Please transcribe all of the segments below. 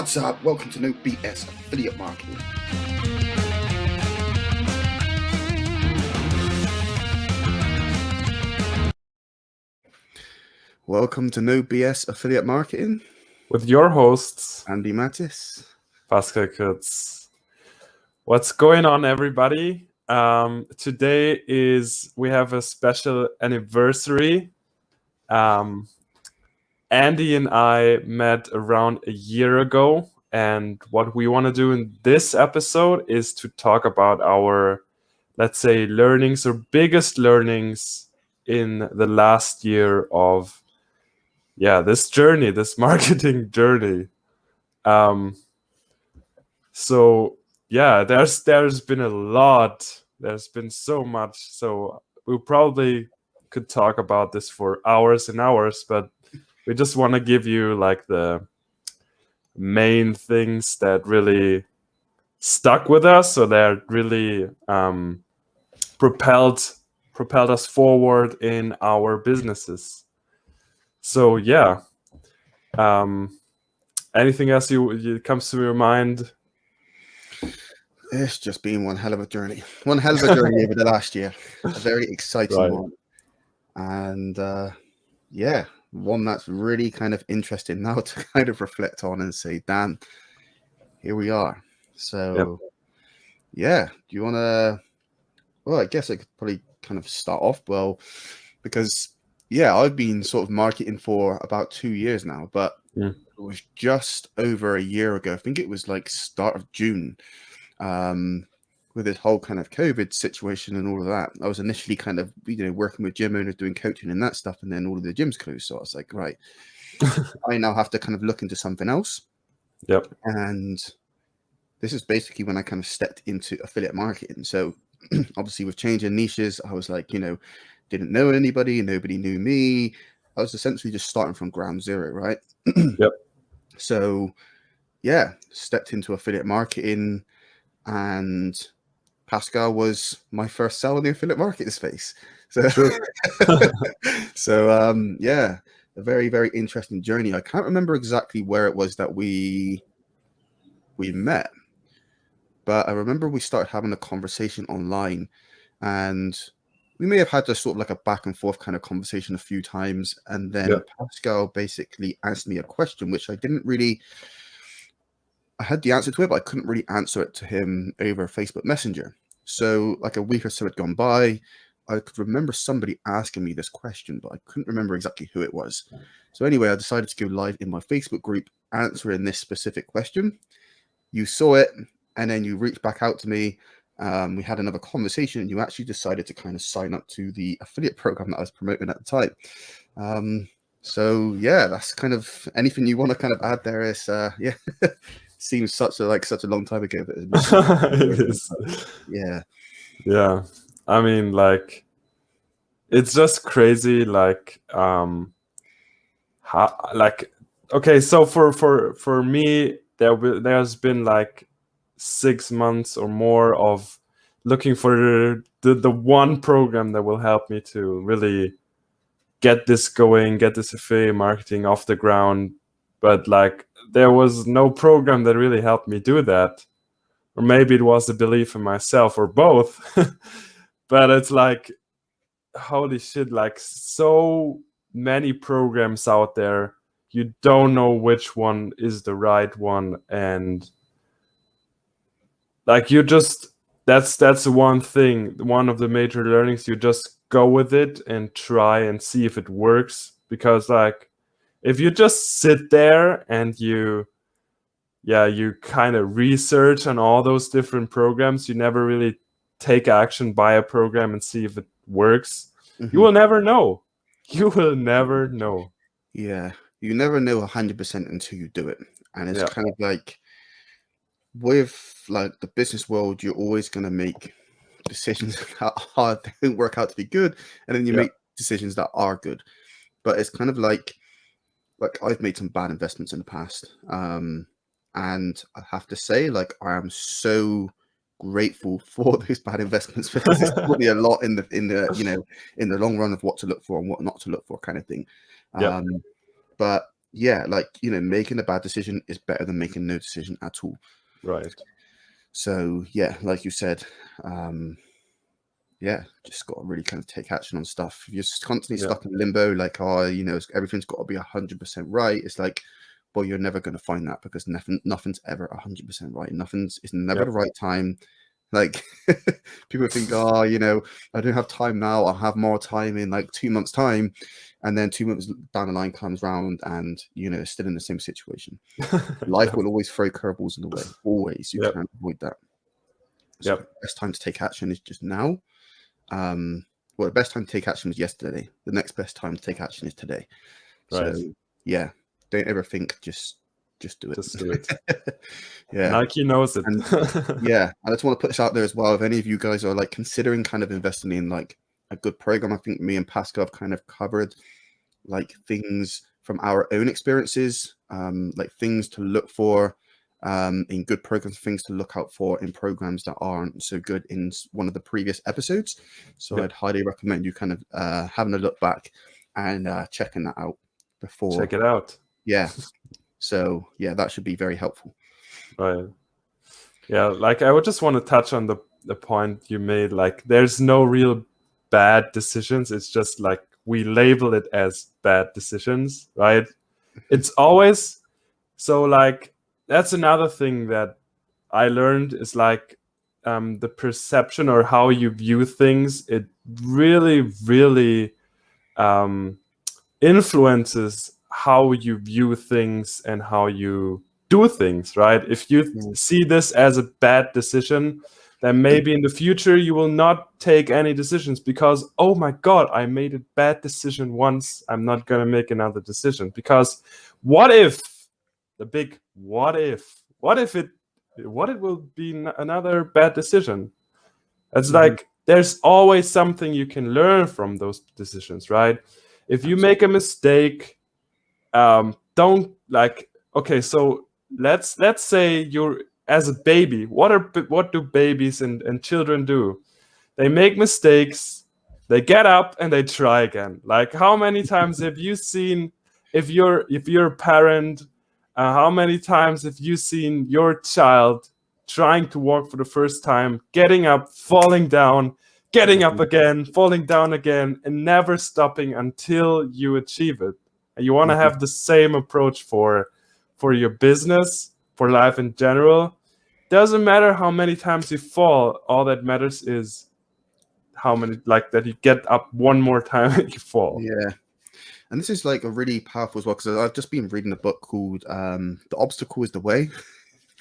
What's up? Welcome to No BS Affiliate Marketing. Welcome to No BS Affiliate Marketing with your hosts, Andy Mattis, Pascal Kurtz. What's going on, everybody? Today we have a special anniversary. Andy and I met around a year ago, and what we want to do in this episode is to talk about our, let's say, learnings or biggest learnings in the last year of this journey, this marketing journey. There's been a lot. There's been so much. So we probably could talk about this for hours and hours, but we just want to give you like the main things that really stuck with us, so that really propelled us forward in our businesses. So anything else you comes to your mind? It's just been one hell of a journey. One hell of a journey over the last year. A very exciting one. And one that's really kind of interesting now to kind of reflect on and say, damn, here we are. So, do you want to, I guess I could probably kind of start off, because, I've been sort of marketing for about 2 years now, but it was just over a year ago. I think it was like start of June, with this whole kind of COVID situation and all of that. I was initially kind of, working with gym owners, doing coaching and that stuff. And then all of the gyms closed. So I was like, right, I now have to kind of look into something else. Yep. And this is basically when I kind of stepped into affiliate marketing. So obviously with changing niches, I was like, didn't know anybody, nobody knew me. I was essentially just starting from ground zero, right? Yep. So stepped into affiliate marketing, and Pascal was my first sell in the affiliate marketing space. So, a very, very interesting journey. I can't remember exactly where it was that we met, but I remember we started having a conversation online, and we may have had just sort of like a back and forth kind of conversation a few times. And then Pascal basically asked me a question, which I had the answer to it, but I couldn't really answer it to him over Facebook Messenger. So like a week or so had gone by. I could remember somebody asking me this question, but I couldn't remember exactly who it was. So anyway, I decided to go live in my Facebook group answering this specific question. You saw it, and then you reached back out to me. We had another conversation, and you actually decided to kind of sign up to the affiliate program that I was promoting at the time. That's kind of anything you want to kind of add there is, seems such a long time ago, but it is. Yeah. I mean, like, it's just crazy. Like, okay, so for me, there's been like 6 months or more of looking for the one program that will help me to really get this going, get this affiliate marketing off the ground. But like, there was no program that really helped me do that. Or maybe it was the belief in myself, or both. But it's like, holy shit, like so many programs out there. You don't know which one is the right one. And like, that's one thing, one of the major learnings. You just go with it and try and see if it works. Because like, if you just sit there and you kind of research on all those different programs, you never really take action, buy a program and see if it works. You will never know. You will never know. Yeah, you never know 100% until you do it. And it's kind of like, with like the business world, you're always going to make decisions that don't work out to be good, and then you make decisions that are good. But it's kind of like I've made some bad investments in the past, and I have to say, like, I am so grateful for those bad investments, because it's taught me a lot in the long run of what to look for and what not to look for, kind of thing. But yeah, like, making a bad decision is better than making no decision at all. Right. So yeah, like you said, yeah, just got to really kind of take action on stuff. If you're just constantly stuck in limbo, like, everything's got to be 100% right. It's like, well, you're never going to find that, because nothing's ever 100% right. It's never the right time. Like, people think, oh, I don't have time now. I'll have more time in like 2 months' time. And then 2 months down the line comes round and, still in the same situation. Life will always throw curveballs in the way. Always. You can't avoid that. So the best time to take action is just now. Well, the best time to take action was yesterday. The next best time to take action is today. Right. So yeah, don't ever think, just do it. Just do it. Yeah. Nike knows it. And yeah, I just want to put this out there as well. If any of you guys are like considering kind of investing in like a good program, I think me and Pascal have kind of covered like things from our own experiences, like things to look for in good programs, things to look out for in programs that aren't so good in one of the previous episodes. So I'd highly recommend you kind of having a look back and checking that out before. Check it out. Yeah. So yeah, that should be very helpful. Right. Yeah, like I would just want to touch on the point you made. Like, there's no real bad decisions. It's just like we label it as bad decisions, right? It's always so, like, that's another thing that I learned is like the perception or how you view things. It really, really influences how you view things and how you do things, right? If you see this as a bad decision, then maybe in the future you will not take any decisions because, oh my God, I made a bad decision once. I'm not going to make another decision, because what if it will be another bad decision? It's like there's always something you can learn from those decisions, right? If you make a mistake, don't like, okay, so let's say you're as a baby. What do babies and children do? They make mistakes, they get up and they try again. Like, how many times have you seen, if you're a parent, how many times have you seen your child trying to walk for the first time, getting up, falling down, getting up again, falling down again, and never stopping until you achieve it? And you want to have the same approach for your business, for life in general. Doesn't matter how many times you fall. All that matters is how many, like, that you get up one more time and you fall. Yeah. And this is like a really powerful as well, because I've just been reading a book called The Obstacle is the Way.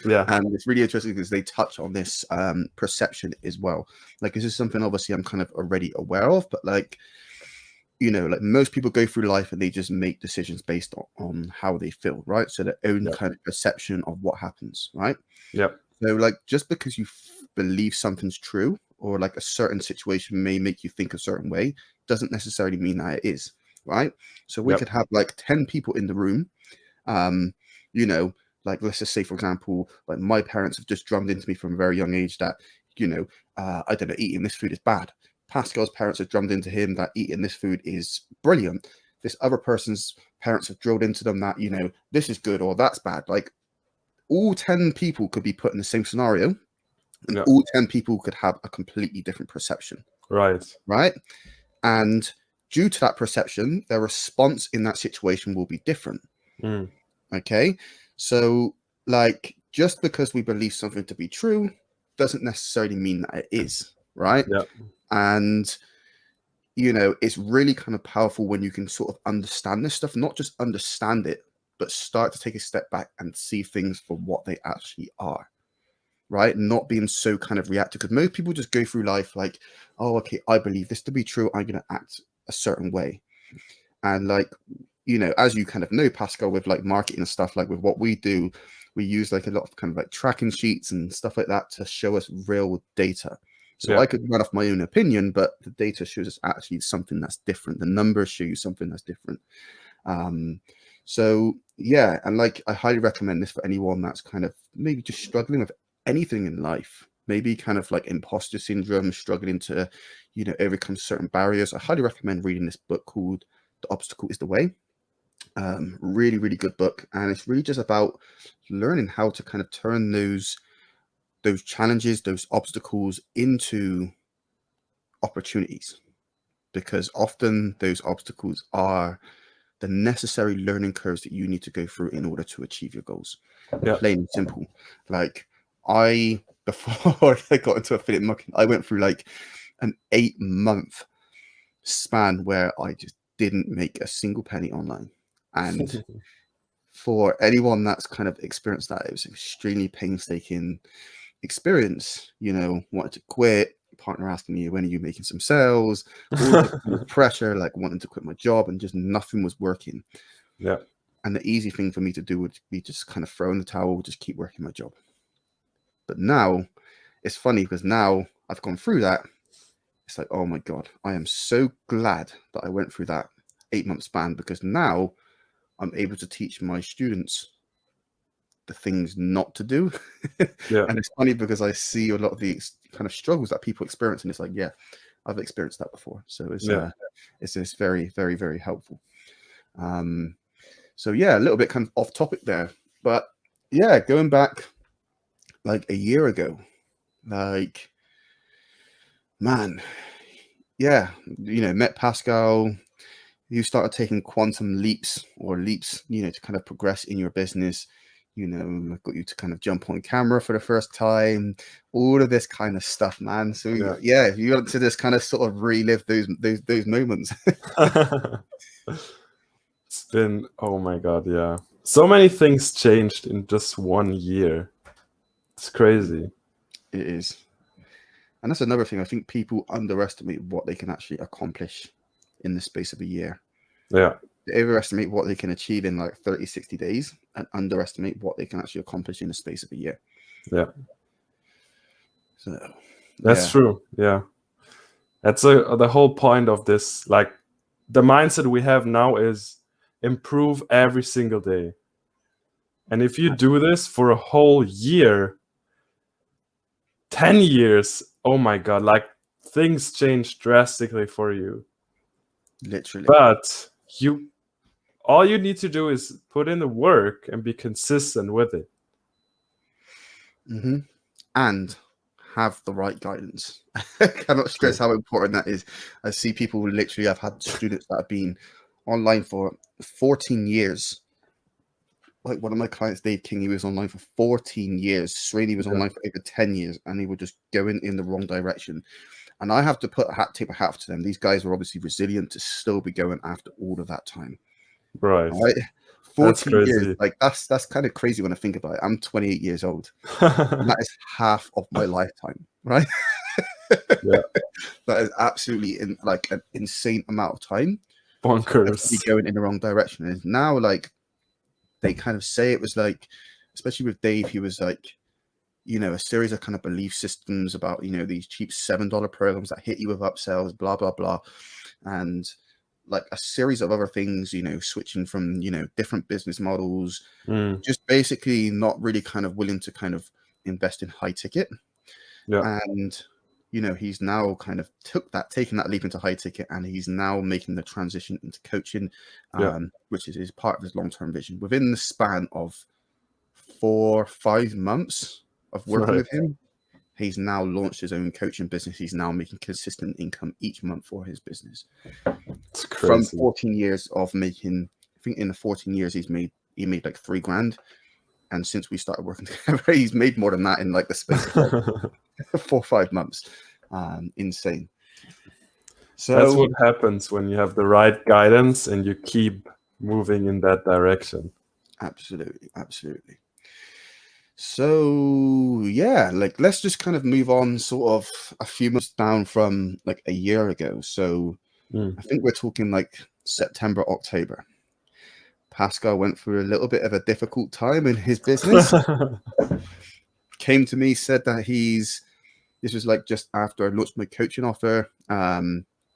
Yeah. And it's really interesting because they touch on this perception as well. Like, this is something obviously I'm kind of already aware of, but like, like most people go through life and they just make decisions based on how they feel, right? So their own kind of perception of what happens, right? Yeah. So like, just because you believe something's true, or like a certain situation may make you think a certain way, doesn't necessarily mean that it is, right? So we could have like 10 people in the room, like, let's just say, for example, like my parents have just drummed into me from a very young age that, I don't know, eating this food is bad. Pascal's parents have drummed into him that eating this food is brilliant. This other person's parents have drilled into them that, this is good or that's bad. Like, all 10 people could be put in the same scenario, and all 10 people could have a completely different perception. Right. And due to that perception, their response in that situation will be different. Okay. So like, just because we believe something to be true doesn't necessarily mean that it is, right? Yeah. And it's really kind of powerful when you can sort of understand this stuff, not just understand it, but start to take a step back and see things for what they actually are, right? Not being so kind of reactive, because most people just go through life like, oh, okay, I believe this to be true, I'm going to act a certain way. And like, as you kind of know, Pascal, with like marketing and stuff, like with what we do, we use like a lot of kind of like tracking sheets and stuff like that to show us real data. So I could run off my own opinion, but the data shows us actually something that's different. The numbers show you something that's different. So yeah, and like, I highly recommend this for anyone that's kind of maybe just struggling with anything in life, maybe kind of like imposter syndrome, struggling to, overcome certain barriers. I highly recommend reading this book called The Obstacle is the Way. Really, really good book, and it's really just about learning how to kind of turn those challenges, those obstacles into opportunities, because often those obstacles are the necessary learning curves that you need to go through in order to achieve your goals. Yeah. Plain and simple. Like before I got into affiliate marketing, I went through like an 8-month span where I just didn't make a single penny online. And for anyone that's kind of experienced that, it was an extremely painstaking experience. Wanted to quit, partner asking me, when are you making some sales, all the kind of pressure, like wanting to quit my job, and just nothing was working. Yeah. And the easy thing for me to do would be just kind of throw in the towel, just keep working my job. But now it's funny, because now I've gone through that. It's like, oh my God, I am so glad that I went through that 8-month span, because now I'm able to teach my students the things not to do. Yeah. And it's funny because I see a lot of the kind of struggles that people experience, and it's like, yeah, I've experienced that before. So it's just very, very, very helpful. So yeah, a little bit kind of off topic there, but yeah, going back like a year ago, like, man, yeah, met Pascal. You started taking quantum leaps to kind of progress in your business. Got you to kind of jump on camera for the first time, all of this kind of stuff, man. So yeah, you got to just kind of sort of relive those moments. It's been, oh my God, yeah. So many things changed in just 1 year. It's crazy. It is. And that's another thing. I think people underestimate what they can actually accomplish in the space of a year. Yeah. They overestimate what they can achieve in like 30, 60 days and underestimate what they can actually accomplish in the space of a year. Yeah. So that's true. Yeah. That's the whole point of this. Like, the mindset we have now is improve every single day. And if you do this for a whole year, 10 years, oh my God, like, things change drastically for you. Literally. But all you need to do is put in the work and be consistent with it. Mm-hmm. And have the right guidance. I cannot stress how important that is. I see people literally, I've had students that have been online for 14 years. Like one of my clients, Dave King, he was online for 14 years. Srini was online for over 10 years, and he was just going in the wrong direction. And I have to tip a hat to them. These guys were obviously resilient to still be going after all of that time. Right. 14 years, like that's kind of crazy when I think about it. I'm 28 years old. And that is half of my lifetime, right? Yeah. That is absolutely an insane amount of time. Bonkers. Going in the wrong direction. And now, like, they kind of say it was like, especially with Dave, he was like, a series of kind of belief systems about, these cheap $7 programs that hit you with upsells, blah, blah, blah. And like a series of other things, switching from, different business models, just basically not really kind of willing to kind of invest in high ticket. Yeah. And, he's now kind of taken that leap into high ticket, and he's now making the transition into coaching, which is part of his long-term vision. Within the span of 4-5 months of working with him, he's now launched his own coaching business. He's now making consistent income each month for his business. It's crazy. From 14 years of making, I think in the 14 years he made like $3,000. And since we started working together, he's made more than that in like the space of like 4 or 5 months. Insane. So that's what happens when you have the right guidance and you keep moving in that direction. Absolutely. So yeah, like let's just kind of move on sort of a few months down from like a year ago. So I think we're talking like September, October. Pascal went through a little bit of a difficult time in his business. Came to me, said that this was like just after I launched my coaching offer.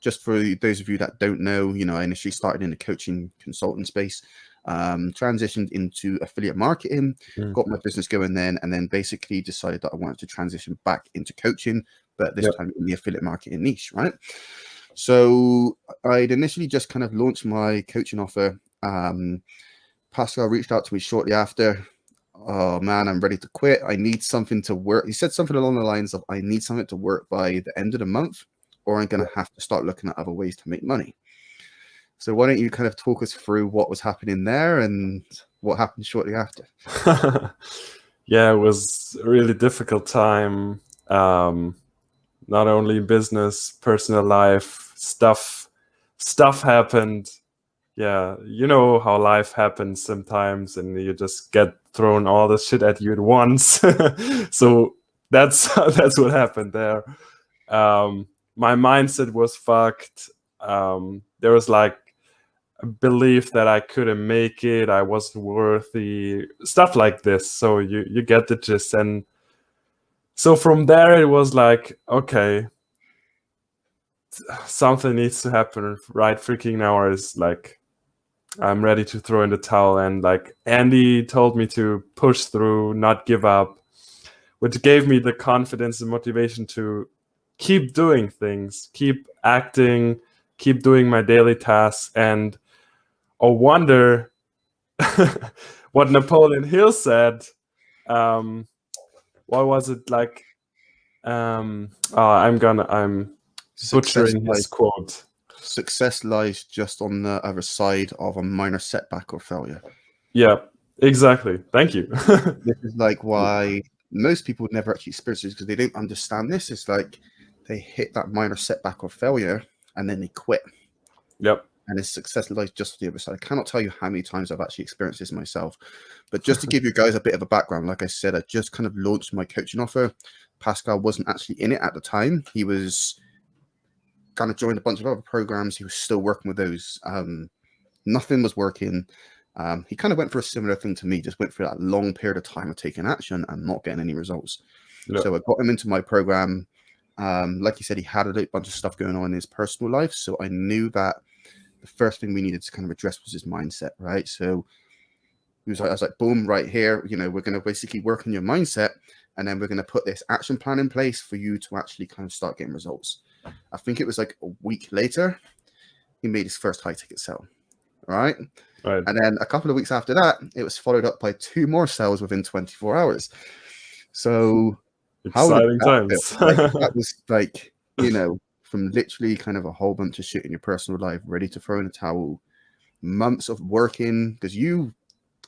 Just for those of you that don't know, I initially started in the coaching consultant space, transitioned into affiliate marketing, got my business going then, and then basically decided that I wanted to transition back into coaching, but this time in the affiliate marketing niche, right? So I'd initially just kind of launched my coaching offer Pascal reached out to me shortly after. Oh man, I'm ready to quit. I need something to work. He said something along the lines of, I need something to work by the end of the month, or I'm going to have to start looking at other ways to make money. So why don't you kind of talk us through what was happening there and what happened shortly after? Yeah, it was a really difficult time. Not only business, personal life, stuff happened. Yeah, you know how life happens sometimes, and you just get thrown all this shit at you at once. So that's what happened there. My mindset was fucked. There was like a belief that I couldn't make it, I wasn't worthy, stuff like this. So you get the gist. And so from there it was like, okay, something needs to happen right freaking now, or is like I'm ready to throw in the towel. And like Andy told me to push through, not give up, which gave me the confidence and motivation to keep doing things, keep acting, keep doing my daily tasks. And oh wonder what Napoleon Hill said. What was it like? I'm butchering his quote. Success lies just on the other side of a minor setback or failure. Yeah, exactly. Thank you. This is like why most people never actually experience this, because they don't understand this. It's like they hit that minor setback or failure and then they quit. Yep. And his success lies just on the other side. I cannot tell you how many times I've actually experienced this myself. But just to give you guys a bit of a background, like I said, I just kind of launched my coaching offer. Pascal wasn't actually in it at the time. He was kind of joined a bunch of other programs. He was still working with those. Nothing was working. He kind of went for a similar thing to me, just went through that long period of time of taking action and not getting any results. Yep. So I got him into my program. Like he said, he had a bunch of stuff going on in his personal life. So I knew that the first thing we needed to kind of address was his mindset, right? So I was like, boom, right here, we're going to basically work on your mindset, and then we're going to put this action plan in place for you to actually kind of start getting results. I think it was like a week later, he made his first high ticket sale, right? And then a couple of weeks after that, it was followed up by 2 more sales within 24 hours. So exciting times. That was like, from literally kind of a whole bunch of shit in your personal life, ready to throw in the towel, months of working, because you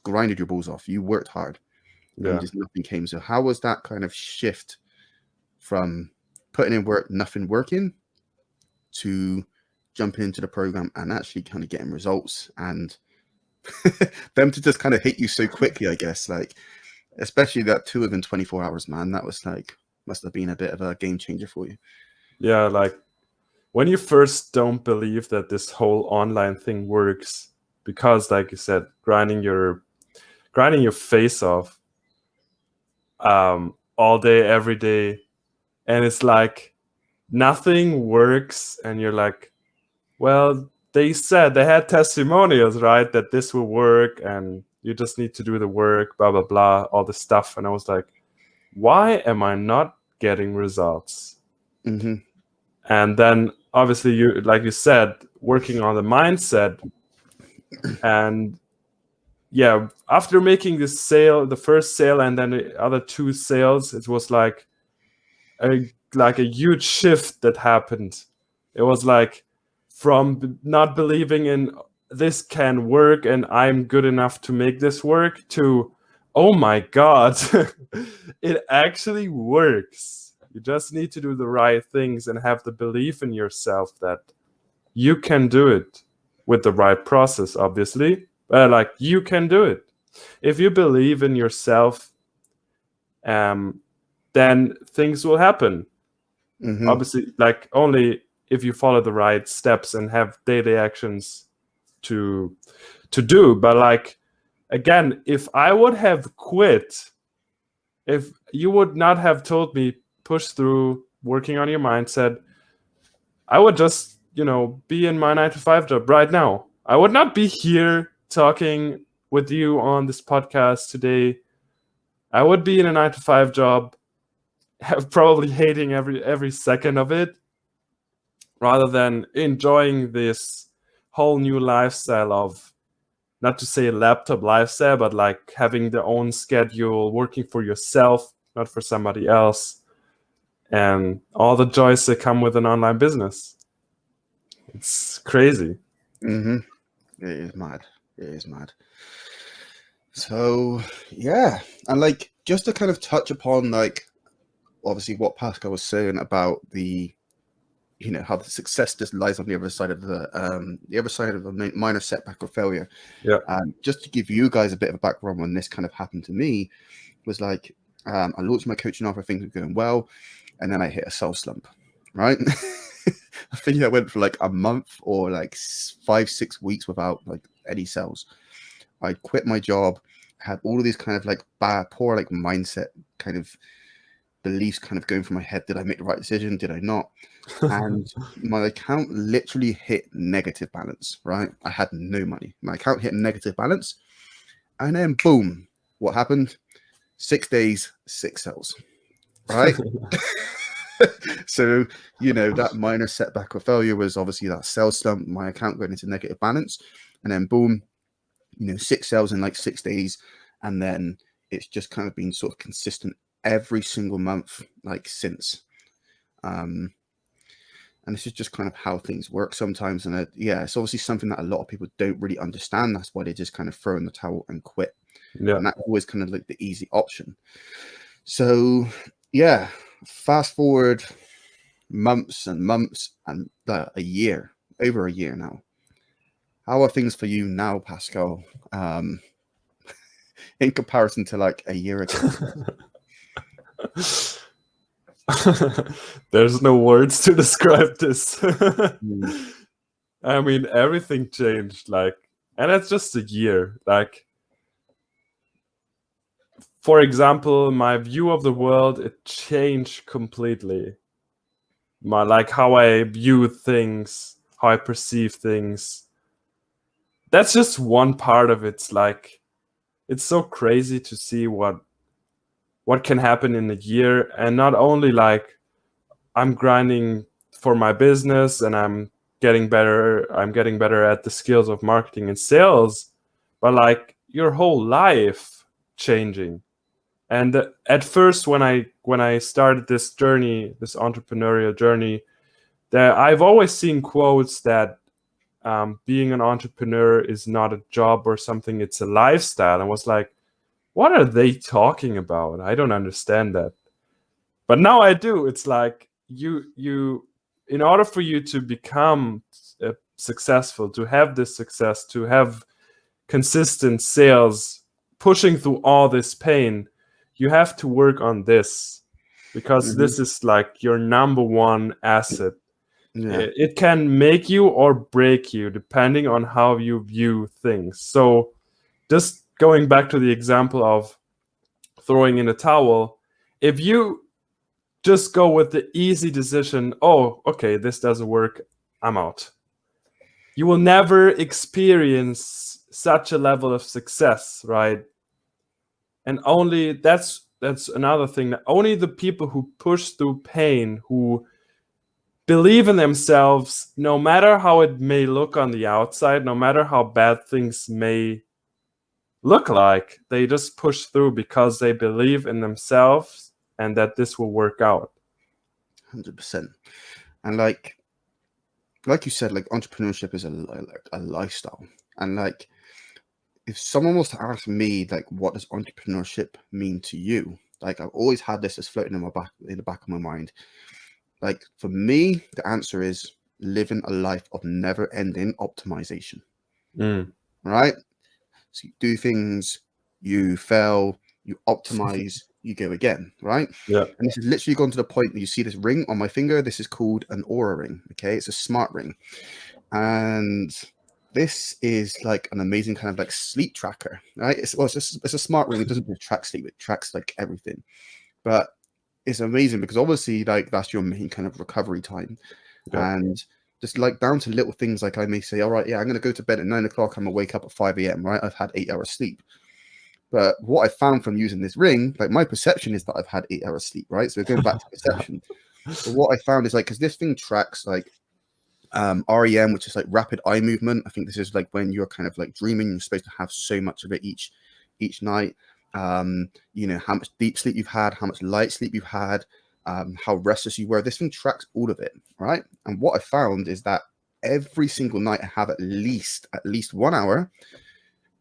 grinded your balls off, you worked hard, and just nothing came. So how was that kind of shift from putting in work, nothing working, to jumping into the program and actually kind of getting results, and them to just kind of hit you so quickly, I guess, like, especially that 2 within 24 hours, man, that was like, must have been a bit of a game changer for you. Yeah, like when you first don't believe that this whole online thing works, because like you said, grinding your face off all day, every day, and it's like nothing works, and you're like, well, they said they had testimonials, right, that this will work, and you just need to do the work, blah blah blah, all this stuff. And I was like, why am I not getting results? Mm-hmm. And then obviously, you, like you said, working on the mindset. And yeah, after making this sale, the first sale, and then the other 2 sales, it was like a huge shift that happened. It was like from not believing in this can work and I'm good enough to make this work, to, oh my God, it actually works. You just need to do the right things and have the belief in yourself that you can do it with the right process, obviously. But like, you can do it. If you believe in yourself, then things will happen. Mm-hmm. Obviously, like, only if you follow the right steps and have daily actions to do. But like, again, if I would have quit, if you would not have told me push through, working on your mindset, I would just, be in my 9-to-5 job right now. I would not be here talking with you on this podcast today. I would be in a 9-to-5 job, probably hating every second of it, rather than enjoying this whole new lifestyle of not to say laptop lifestyle, but like having their own schedule, working for yourself, not for somebody else, and all the joys that come with an online business. It's crazy. Mm-hmm. It is mad. It is mad. So yeah, and like just to kind of touch upon like obviously what Pascal was saying about the, you know, how the success just lies on the other side of the minor setback or failure. Yeah. Just to give you guys a bit of a background when this kind of happened to me was like I launched my coaching offer, things were going well, and then I hit a sales slump, right? I think I went for like a month or like 5-6 weeks without like any sales. I quit my job, had all of these kind of like poor like mindset kind of beliefs kind of going through my head. Did I make the right decision? Did I not? And my account literally hit negative balance, right? I had no money. My account hit negative balance. And then boom, what happened? 6 days, 6 sales, right? So, you know, that minor setback or failure was obviously that sales slump, my account going into negative balance. And then boom, you know, 6 sales in like 6 days. And then it's just kind of been sort of consistent every single month, like since. And this is just kind of how things work sometimes. And yeah, it's obviously something that a lot of people don't really understand. That's why they just kind of throw in the towel and quit. Yeah. And that's always kind of like the easy option. So yeah, fast forward months and months and a year, over a year now. How are things for you now, Pascal? In comparison to like a year ago? There's no words to describe this. I mean, everything changed, like, and it's just a year. Like, for example, my view of the world, it changed completely. Like how I view things, how I perceive things. That's just one part of it. It's like, it's so crazy to see what can happen in a year. And not only like I'm grinding for my business and I'm getting better at the skills of marketing and sales, but like your whole life changing. And at first, when I started this journey, this entrepreneurial journey, I've always seen quotes that being an entrepreneur is not a job or something; it's a lifestyle. And was like, what are they talking about? I don't understand that. But now I do. It's like you in order for you to become successful, to have this success, to have consistent sales, pushing through all this pain, you have to work on this, because this is like your number one asset. Yeah. It can make you or break you depending on how you view things. So just going back to the example of throwing in a towel, if you just go with the easy decision, oh, okay, this doesn't work, I'm out, you will never experience such a level of success, right? And only that's another thing, that only the people who push through pain, who believe in themselves, no matter how it may look on the outside, no matter how bad things may look like, they just push through because they believe in themselves and that this will work out. 100%. And like you said, like entrepreneurship is a lifestyle. And like, if someone was to ask me, like, what does entrepreneurship mean to you? Like, I've always had this as floating in the back of my mind. Like, for me, the answer is living a life of never-ending optimization. Right? So you do things, you fail, you optimize, you go again, right? Yeah. And this has literally gone to the point that you see this ring on my finger. This is called an Oura ring. Okay, it's a smart ring, and this is like an amazing kind of like sleep tracker, right? It's a smart ring. It doesn't just track sleep; it tracks like everything. But it's amazing because obviously, like, that's your main kind of recovery time, and just like down to little things, like I may say, all right, yeah, I'm going to go to bed at 9 o'clock. I'm going to wake up at 5 a.m. Right? I've had 8 hours sleep. But what I found from using this ring, like my perception is that I've had 8 hours sleep, right? So going back to perception. But what I found is like, because this thing tracks like REM, which is like rapid eye movement. I think this is like when you're kind of like dreaming, you're supposed to have so much of it each night. You know, how much deep sleep you've had, how much light sleep you've had, how restless you were. This thing tracks all of it, right? And what I found is that every single night I have at least 1 hour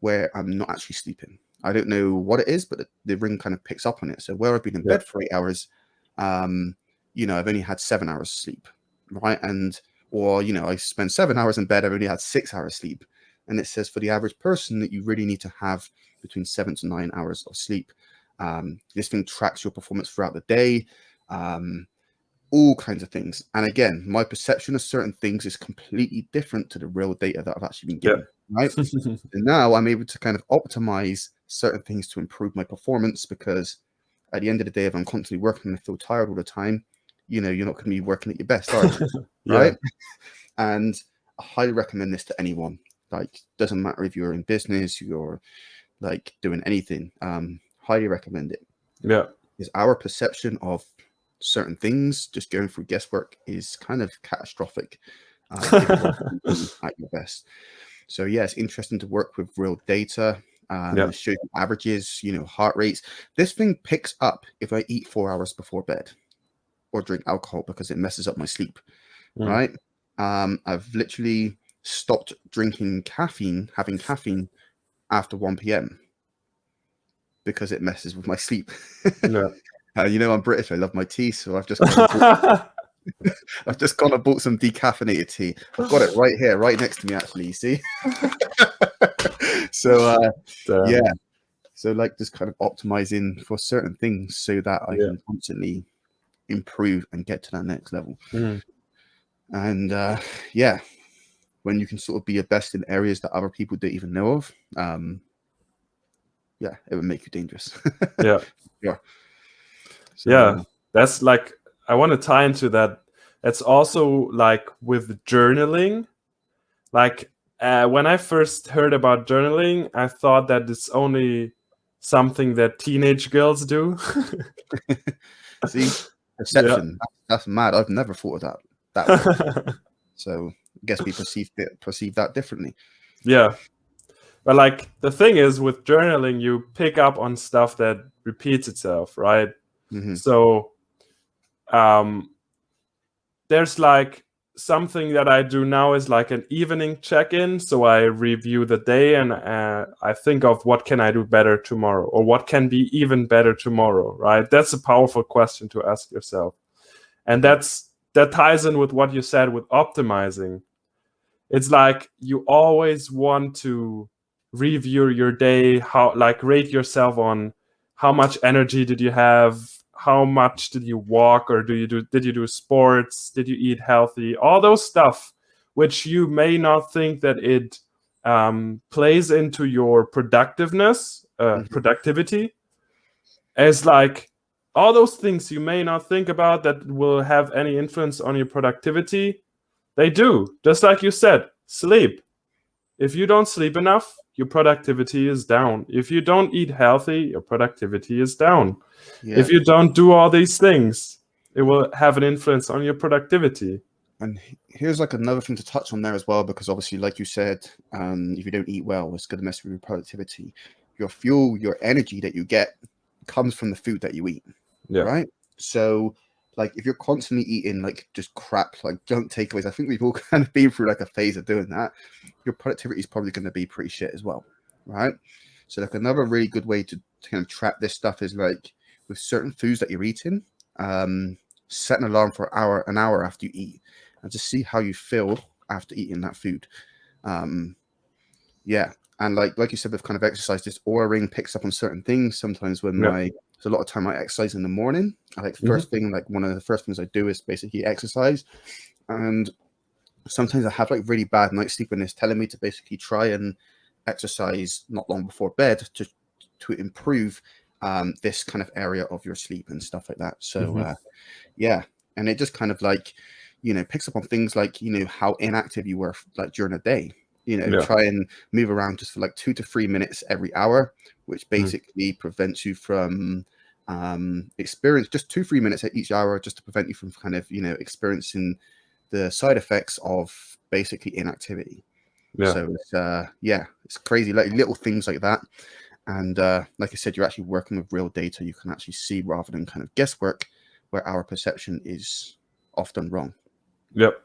where I'm not actually sleeping. I don't know what it is, but the ring kind of picks up on it. So where I've been in bed for 8 hours, you know, I've only had 7 hours sleep, right? And or, you know, I spend 7 hours in bed, I've only had 6 hours sleep. And it says for the average person that you really need to have between 7 to 9 hours of sleep. This thing tracks your performance throughout the day, all kinds of things. And again, my perception of certain things is completely different to the real data that I've actually been given, right? And now I'm able to kind of optimize certain things to improve my performance, because at the end of the day, if I'm constantly working and I feel tired all the time, you know, you're not going to be working at your best, are you? Right? And I highly recommend this to anyone. Like, doesn't matter if you're in business, you're like doing anything. Highly recommend it. Yeah. Because our perception of certain things just going through guesswork is kind of catastrophic if you're at your best. So yeah, it's interesting to work with real data. It shows averages, you know, heart rates. This thing picks up if I eat 4 hours before bed or drink alcohol, because it messes up my sleep, right? I've literally stopped having caffeine after 1 p.m. because it messes with my sleep. You know, I'm British. I love my tea, so I've just gone and bought some decaffeinated tea. I've got it right here, right next to me, actually. You see? So yeah, so like just kind of optimizing for certain things so that I can constantly improve and get to that next level. And yeah, when you can sort of be your best in areas that other people don't even know of, yeah, it would make you dangerous. So, that's like, I want to tie into that. It's also like with journaling. Like when I first heard about journaling, I thought that it's only something that teenage girls do. See, perception. That's mad. I've never thought of that way. So I guess we perceive that differently. Yeah. But like the thing is, with journaling, you pick up on stuff that repeats itself, right? So there's like something that I do now is like an evening check-in. So I review the day and I think of what can I do better tomorrow, or what can be even better tomorrow, right? That's a powerful question to ask yourself. And that ties in with what you said with optimizing. It's like you always want to review your day, rate yourself on how much energy did you have, how much did you walk, or did you do sports, did you eat healthy, all those stuff which you may not think that it plays into your productivity, as like all those things you may not think about that will have any influence on your productivity. They do. Just like you said, sleep. If you don't sleep enough, your productivity is down. If you don't eat healthy, your productivity is down. If you don't do all these things, it will have an influence on your productivity. And here's like another thing to touch on there as well, because obviously, like you said, if you don't eat well, it's going to mess with your productivity. Your fuel, your energy that you get comes from the food that you eat, right? So like if you're constantly eating like just crap, like junk takeaways, I think we've all kind of been through like a phase of doing that, your productivity is probably going to be pretty shit as well, right? So like another really good way to kind of track this stuff is like with certain foods that you're eating, set an alarm for an hour after you eat, and just see how you feel after eating that food. Yeah, and like you said, with kind of exercise, this Oura ring picks up on certain things. Sometimes when so a lot of time I exercise in the morning. I like first thing, like one of the first things I do is basically exercise, and sometimes I have like really bad night sleep, and it's telling me to basically try and exercise not long before bed to improve this kind of area of your sleep and stuff like that. So yeah, and it just kind of like, you know, picks up on things like, you know, how inactive you were like during a day. You know, try and move around just for like 2 to 3 minutes every hour, which basically prevents you from experience just 2-3 minutes at each hour, just to prevent you from kind of, you know, experiencing the side effects of basically inactivity. Yeah. So it's crazy, like little things like that. And like I said, you're actually working with real data. You can actually see rather than kind of guesswork, where our perception is often wrong. Yep.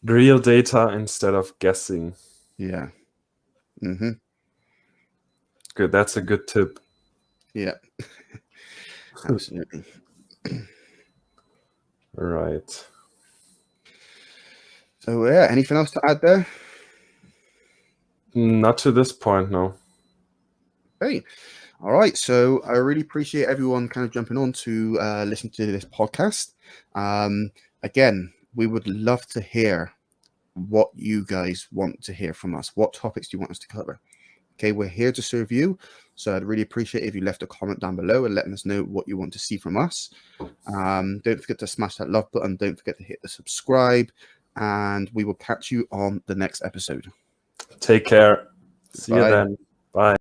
Real data instead of guessing. Yeah. Mm-hmm. Good. That's a good tip. Yeah. Absolutely. Right. So yeah, anything else to add there? Not to this point, no. Hey. All right, so I really appreciate everyone kind of jumping on to listen to this podcast. Again, we would love to hear what you guys want to hear from us. What topics do you want us to cover? Okay, we're here to serve you. So I'd really appreciate if you left a comment down below and letting us know what you want to see from us. Don't forget to smash that love button. Don't forget to hit the subscribe. And we will catch you on the next episode. Take care. See you Bye. then. Bye.